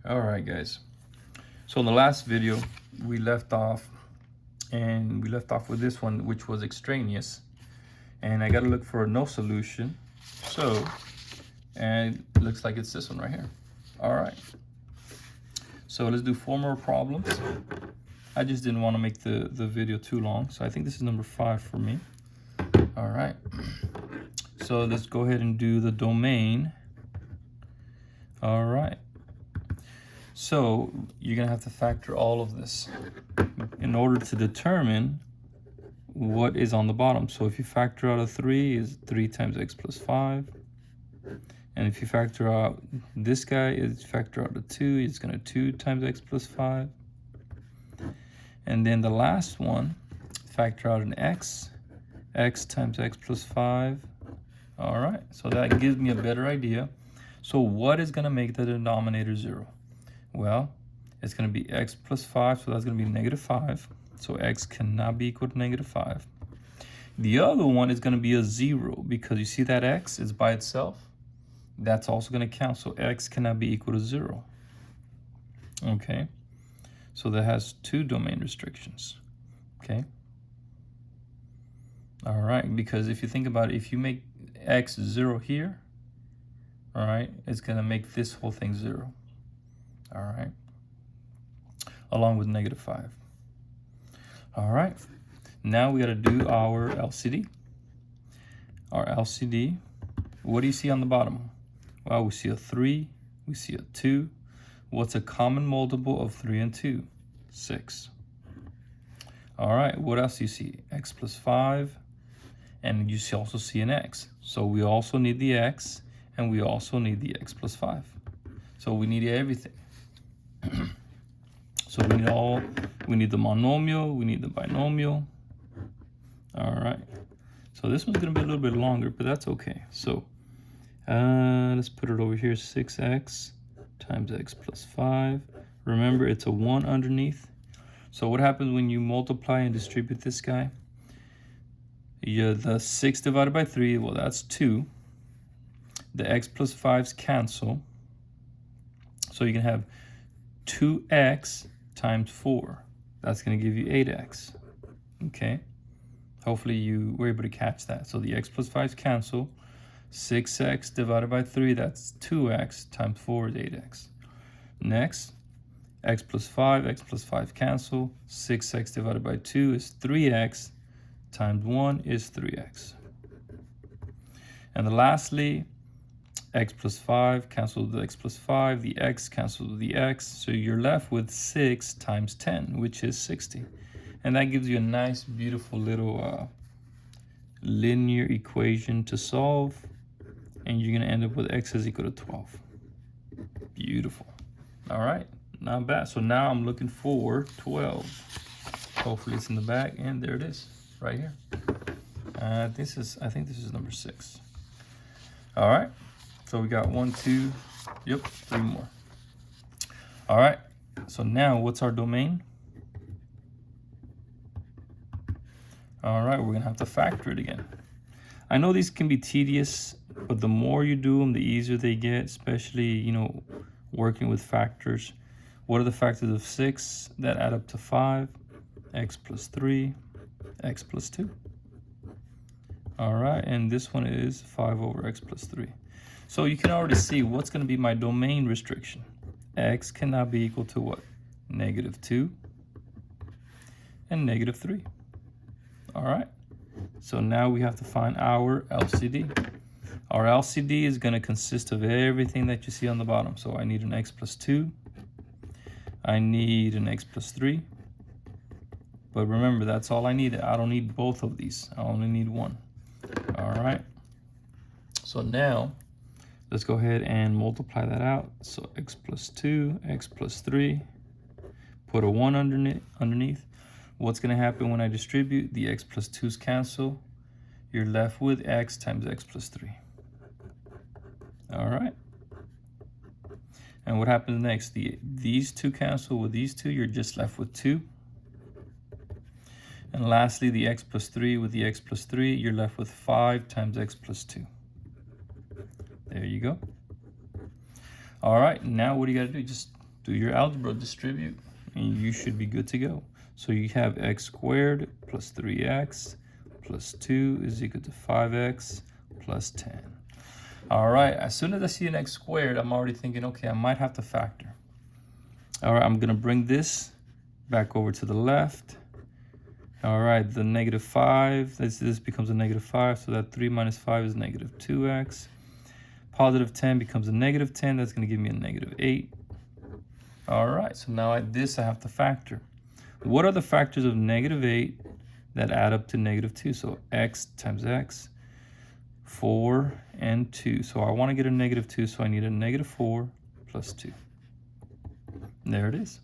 All right, guys. So in the last video, we left off with this one, which was extraneous. And I got to look for a no solution. So, and it looks like it's this one right here. All right. So let's do 4 more problems. I just didn't want to make the video too long. So I think this is number 5 for me. All right. So let's go ahead and do the domain. All right. So you're going to have to factor all of this in order to determine what is on the bottom. So if you factor out a 3, is 3 times x plus 5. And if you factor out this guy, is factor out a 2, it's going to 2 times x plus 5. And then the last one, factor out an x times x plus 5. All right, so that gives me a better idea. So what is going to make the denominator 0? Well, it's going to be x plus 5, so that's going to be negative 5. So x cannot be equal to negative 5. The other one is going to be a 0 because you see that x is by itself. That's also going to count, so x cannot be equal to 0. Okay, so that has 2 domain restrictions. Okay. All right, because if you think about it, if you make x 0 here, all right, it's going to make this whole thing 0. All right, along with negative 5. All right, now we got to do our LCD. Our LCD, what do you see on the bottom? Well, we see a 3, we see a 2. What's a common multiple of 3 and 2? 6. All right, what else do you see? X plus 5, and you also see an x. So we also need the x, and we also need the x plus 5. So we need everything. So we need the monomial, we need the binomial. All right, so this one's gonna be a little bit longer, but that's okay. So let's put it over here, 6x times x plus 5. Remember, it's a 1 underneath. So what happens when you multiply and distribute this guy? The 6 divided by 3, well, that's 2. The x plus 5's cancel. So you can have 2x times 4. That's going to give you 8x. Okay. Hopefully you were able to catch that. So the x plus 5's cancel. 6x divided by 3, that's 2x times 4 is 8x. Next, x plus 5 cancel. 6x divided by 2 is 3x times 1 is 3x. And then lastly, x plus 5 cancels the x plus 5, the x cancels the x, so you're left with 6 times 10, which is 60. And that gives you a nice, beautiful little linear equation to solve, and you're going to end up with x is equal to 12. Beautiful. All right, not bad. So now I'm looking for 12. Hopefully it's in the back, and there it is, right here. I think this is number 6. All right. So we got 1, 2, yep, 3 more. All right, so now what's our domain? All right, we're gonna have to factor it again. I know these can be tedious, but the more you do them, the easier they get, especially, you know, working with factors. What are the factors of 6 that add up to 5? X plus 3, x plus 2. All right, and this one is 5 over x plus 3. So you can already see what's going to be my domain restriction. X cannot be equal to what? Negative 2 and negative 3. All right. So now we have to find our LCD. Our LCD is going to consist of everything that you see on the bottom. So I need an x plus 2. I need an x plus 3. But remember, that's all I need. I don't need both of these. I only need one. All right. So now let's go ahead and multiply that out. So x plus 2, x plus 3, put a 1 underneath. What's going to happen when I distribute? The x plus 2's cancel. You're left with x times x plus 3. All right. And what happens next? These 2 cancel with these 2. You're just left with 2. And lastly, the x plus 3 with the x plus 3. You're left with 5 times x plus 2. There you go. All right, now what do you got to do? Just do your algebra, distribute, and you should be good to go. So you have x squared plus 3x plus 2 is equal to 5x plus 10. All right, as soon as I see an x squared, I'm already thinking, okay, I might have to factor. All right, I'm gonna bring this back over to the left. All right, the negative 5, this becomes a negative 5, so that 3 minus 5 is negative 2x. Positive 10 becomes a negative 10, that's gonna give me a negative 8. All right, so now this I have to factor. What are the factors of negative 8 that add up to negative 2? So x times x, 4 and 2. So I wanna get a negative 2, so I need a negative 4 plus 2. There it is.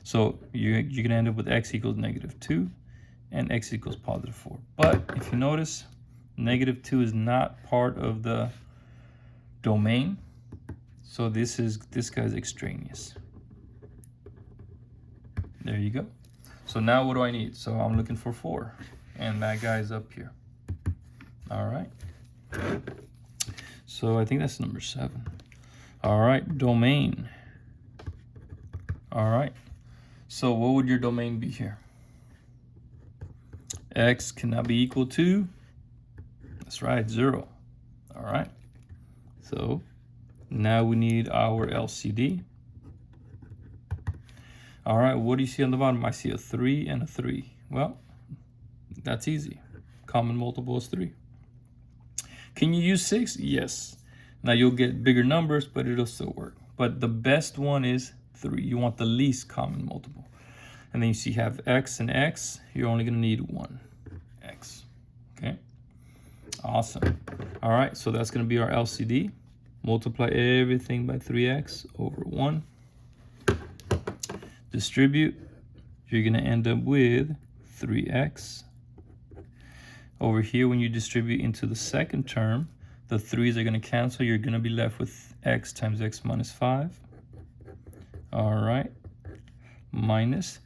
So you're gonna end up with x equals negative 2 and x equals positive 4. But if you notice, negative 2 is not part of the domain. So this guy's extraneous. There you go. So now what do I need? So I'm looking for 4, and that guy's up here. All right. So I think that's number 7. All right, domain. All right. So what would your domain be here? X cannot be equal to, that's right, 0. All right. So now we need our LCD. All right, what do you see on the bottom? I see a 3 and a 3. Well, that's easy. Common multiple is 3. Can you use 6? Yes. Now you'll get bigger numbers, but it'll still work. But the best one is 3. You want the least common multiple. And then you see you have x and x. You're only going to need 1 x. Okay? Awesome. All right, so that's going to be our LCD. Multiply everything by 3x over 1. Distribute. You're going to end up with 3x. Over here, when you distribute into the second term, the 3's are going to cancel. You're going to be left with x times x minus 5. All right. Minus.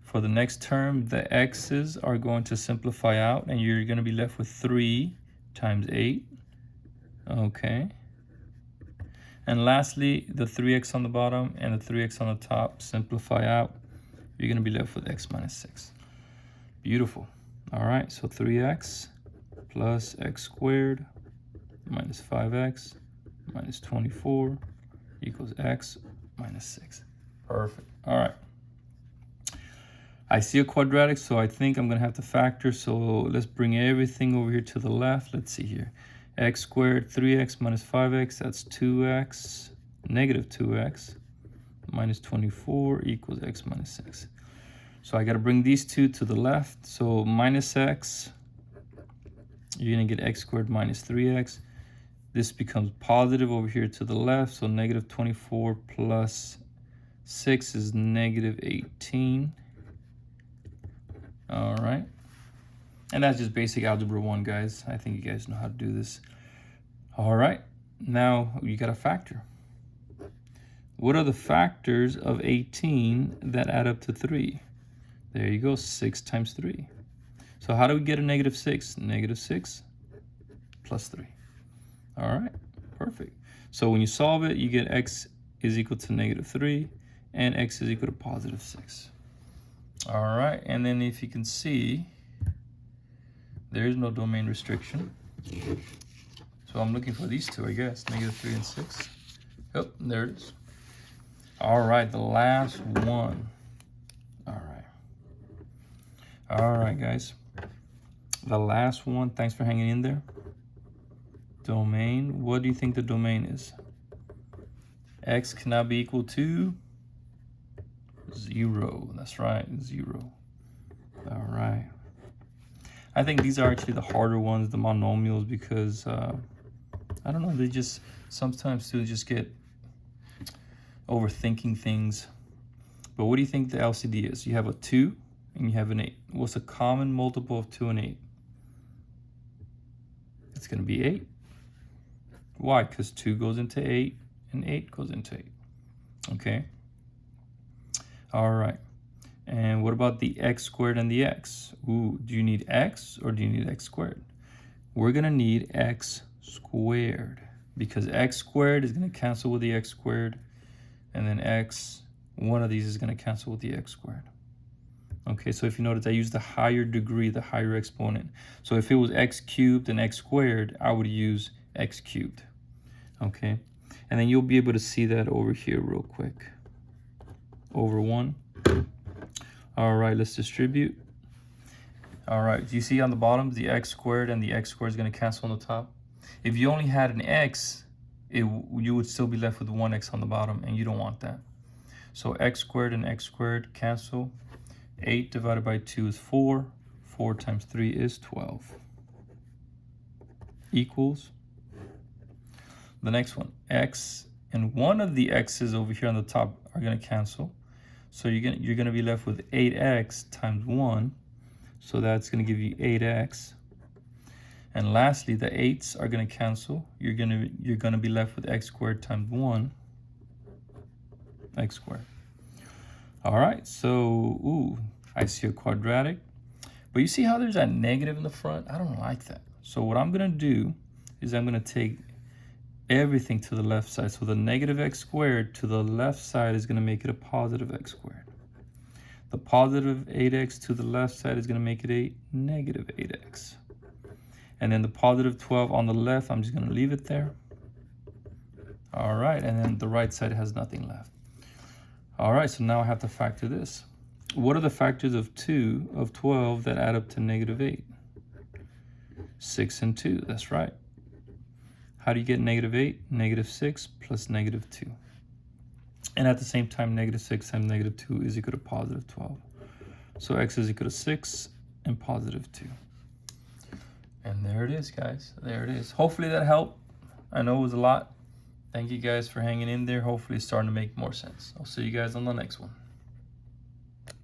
For the next term, the x's are going to simplify out, and you're going to be left with 3 times 8. Okay. And lastly, the 3x on the bottom and the 3x on the top simplify out. You're going to be left with x minus 6. Beautiful. All right, so 3x plus x squared minus 5x minus 24 equals x minus 6. Perfect. All right. I see a quadratic, so I think I'm going to have to factor. So let's bring everything over here to the left. Let's see here. X squared, 3x minus 5x, that's 2x, negative 2x, minus 24 equals x minus 6. So I got to bring these two to the left. So minus x, you're going to get x squared minus 3x. This becomes positive over here to the left. So negative 24 plus 6 is negative 18. All right. And that's just basic algebra 1, guys. I think you guys know how to do this. All right. Now you got to factor. What are the factors of 18 that add up to 3? There you go, 6 times 3. So how do we get a negative 6? Negative 6 plus 3. All right, perfect. So when you solve it, you get x is equal to negative 3 and x is equal to positive 6. All right, and then if you can see, there is no domain restriction. So I'm looking for these two, I guess, negative 3 and 6. Yep, there it is. All right, the last one. All right, guys. The last one, thanks for hanging in there. Domain, what do you think the domain is? X cannot be equal to 0. That's right, 0. All right. I think these are actually the harder ones, the monomials, because I don't know, they just sometimes do just get overthinking things. But what do you think the LCD is? You have a 2 and you have an 8. What's a common multiple of 2 and 8? It's going to be 8. Why? Because 2 goes into 8 and 8 goes into 8. Okay. All right. And what about the x squared and the x? Ooh, do you need x or do you need x squared? We're going to need x squared because x squared is going to cancel with the x squared, and then x one of these is going to cancel with the x squared. Okay, so if you notice, I used the higher degree, the higher exponent. So if it was x cubed and x squared, I would use x cubed. Okay, and then you'll be able to see that over here real quick. Over 1. All right, let's distribute. All right, do you see on the bottom, the x squared and the x squared is going to cancel on the top? If you only had an x, you would still be left with 1x on the bottom, and you don't want that. So x squared and x squared cancel. 8 divided by 2 is 4. 4 times 3 is 12. Equals. The next one, x and one of the x's over here on the top are going to cancel. So you're going to be left with 8x times 1. So that's going to give you 8x. And lastly, the 8's are going to cancel. You're going to be left with x squared times 1, x squared. All right, so, ooh, I see a quadratic. But you see how there's that negative in the front? I don't like that. So what I'm going to do is I'm going to take everything to the left side. So the negative x squared to the left side is going to make it a positive x squared. The positive 8x to the left side is going to make it a negative 8x. And then the positive 12 on the left, I'm just going to leave it there. All right, and then the right side has nothing left. All right, so now I have to factor this. What are the factors of 12 that add up to negative 8? 6 and 2, that's right. How do you get negative 8? Negative 6 plus negative 2. And at the same time, negative 6 times negative 2 is equal to positive 12. So x is equal to 6 and positive 2. And there it is, guys. There it is. Hopefully that helped. I know it was a lot. Thank you guys for hanging in there. Hopefully it's starting to make more sense. I'll see you guys on the next one.